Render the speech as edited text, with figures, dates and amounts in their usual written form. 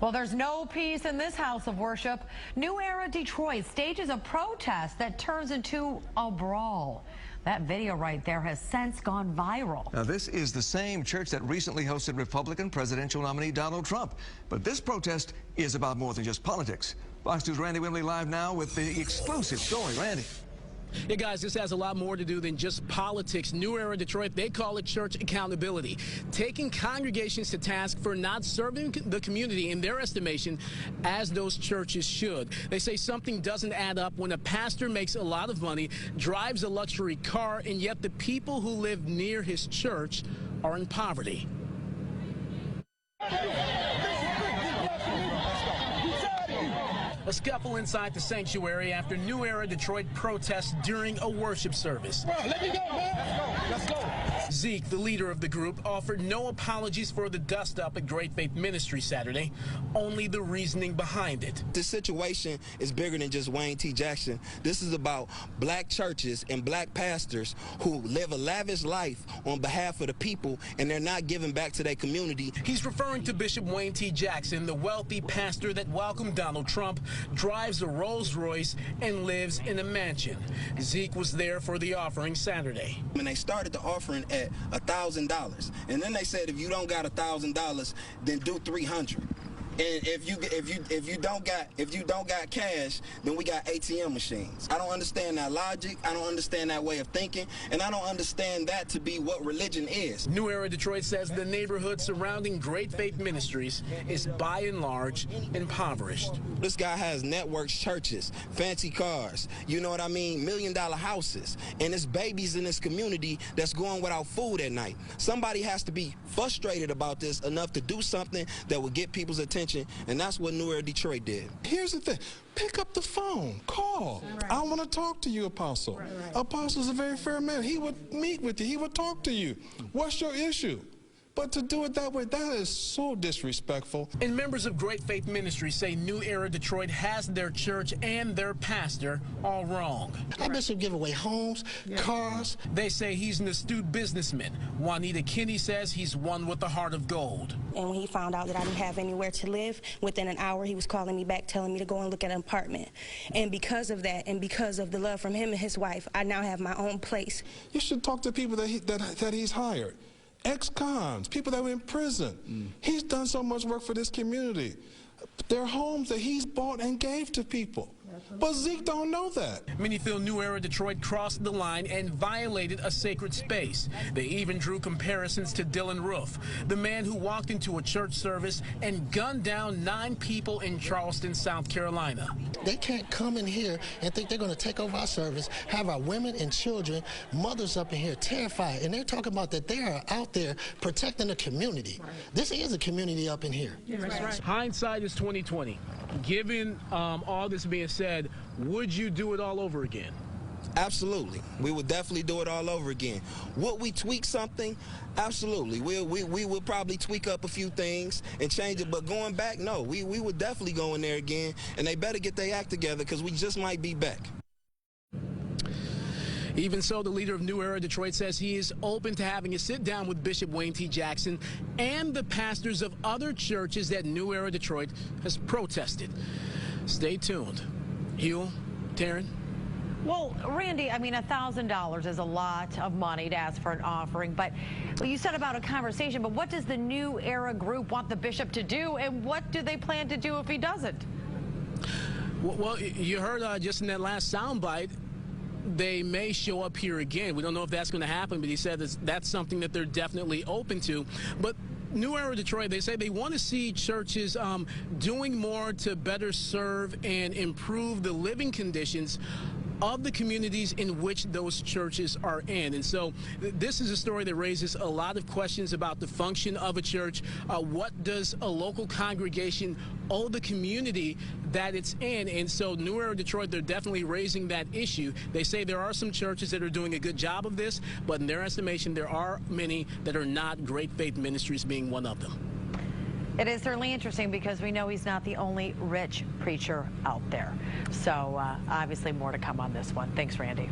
Well, there's no peace in this house of worship. New Era Detroit stages a protest that turns into a brawl. That video right there has since gone viral. Now, this is the same church that recently hosted Republican presidential nominee Donald Trump. But this protest is about more than just politics. Fox News' Randy Wimley live now with the exclusive story. Randy. Yeah, guys, this has a lot more to do than just politics. New Era Detroit, they call it church accountability, taking congregations to task for not serving the community in their estimation as those churches should. They say something doesn't add up when a pastor makes a lot of money, drives a luxury car, and yet the people who live near his church are in poverty. A scuffle inside the sanctuary after New Era Detroit protests during a worship service. Bro, let me go, man. Let's go. Zeke, the leader of the group, offered no apologies for the dust-up at Great Faith Ministry Saturday, only the reasoning behind it. This situation is bigger than just Wayne T. Jackson. This is about black churches and black pastors who live a lavish life on behalf of the people, and they're not giving back to their community. He's referring to Bishop Wayne T. Jackson, the wealthy pastor that welcomed Donald Trump, drives a Rolls Royce, and lives in a mansion. Zeke was there for the offering Saturday. When they started the offering at $1,000, and then they said if you don't got $1,000, then do $300. And if you don't got cash, then we got ATM machines. I don't understand that logic. I don't understand that way of thinking, and I don't understand that to be what religion is. New Era Detroit says the neighborhood surrounding Great Faith Ministries is by and large impoverished. This guy has networks, churches, fancy cars, you know what I mean, $1 million houses, and there's babies in this community that's going without food at night. Somebody has to be frustrated about this enough to do something that will get people's attention. And that's what New Era Detroit did. Here's the thing. Pick up the phone. Call. Right. I want to talk to you, Apostle. Right. Apostle's a very fair man. He would meet with you. He would talk to you. What's your issue? But to do it that way, that is so disrespectful. And members of Great Faith Ministry say New Era Detroit has their church and their pastor all wrong. Our bishop give away homes, cars. They say he's an astute businessman. Juanita Kinney says he's one with a heart of gold. And when he found out that I didn't have anywhere to live, within an hour he was calling me back, telling me to go and look at an apartment. And because of that, and because of the love from him and his wife, I now have my own place. You should talk to people that he's hired. Ex-cons, people that were in prison. He's done so much work for this community. There are homes that he's bought and gave to people. But Zeke don't know that. Many feel New Era Detroit crossed the line and violated a sacred space. They even drew comparisons to Dylan Roof, the man who walked into a church service and gunned down 9 people in Charleston, South Carolina. They can't come in here and think they're going to take over our service, have our women and children, mothers up in here terrified, and they're talking about that they are out there protecting the community. Right. This is a community up in here. Yeah, that's right. Hindsight is 2020. Given all this being said, would you do it all over again? Absolutely. We would definitely do it all over again. Would we tweak something? Absolutely. We would probably tweak up a few things and change it, but going back, no. We would definitely go in there again, and they better get their act together because we just might be back. Even so, the leader of New Era Detroit says he is open to having a sit-down with Bishop Wayne T. Jackson and the pastors of other churches that New Era Detroit has protested. Stay tuned. Hugh, Taryn. Well, Randy, I mean, $1,000 is a lot of money to ask for an offering, but you said about a conversation, but what does the New Era group want the bishop to do, and what do they plan to do if he doesn't? Well, you heard just in that last soundbite, they may show up here again. We don't know if that's going to happen, but he said that's something that they're definitely open to. But New Era Detroit, they say they want to see churches doing more to better serve and improve the living conditions of the communities in which those churches are in. And so this is a story that raises a lot of questions about the function of a church. What does a local congregation owe the community that it's in? And so New Era Detroit, they're definitely raising that issue. They say there are some churches that are doing a good job of this, but in their estimation, there are many that are not, Great Faith Ministries being one of them. It is certainly interesting because we know he's not the only rich preacher out there. So obviously more to come on this one. Thanks, Randy.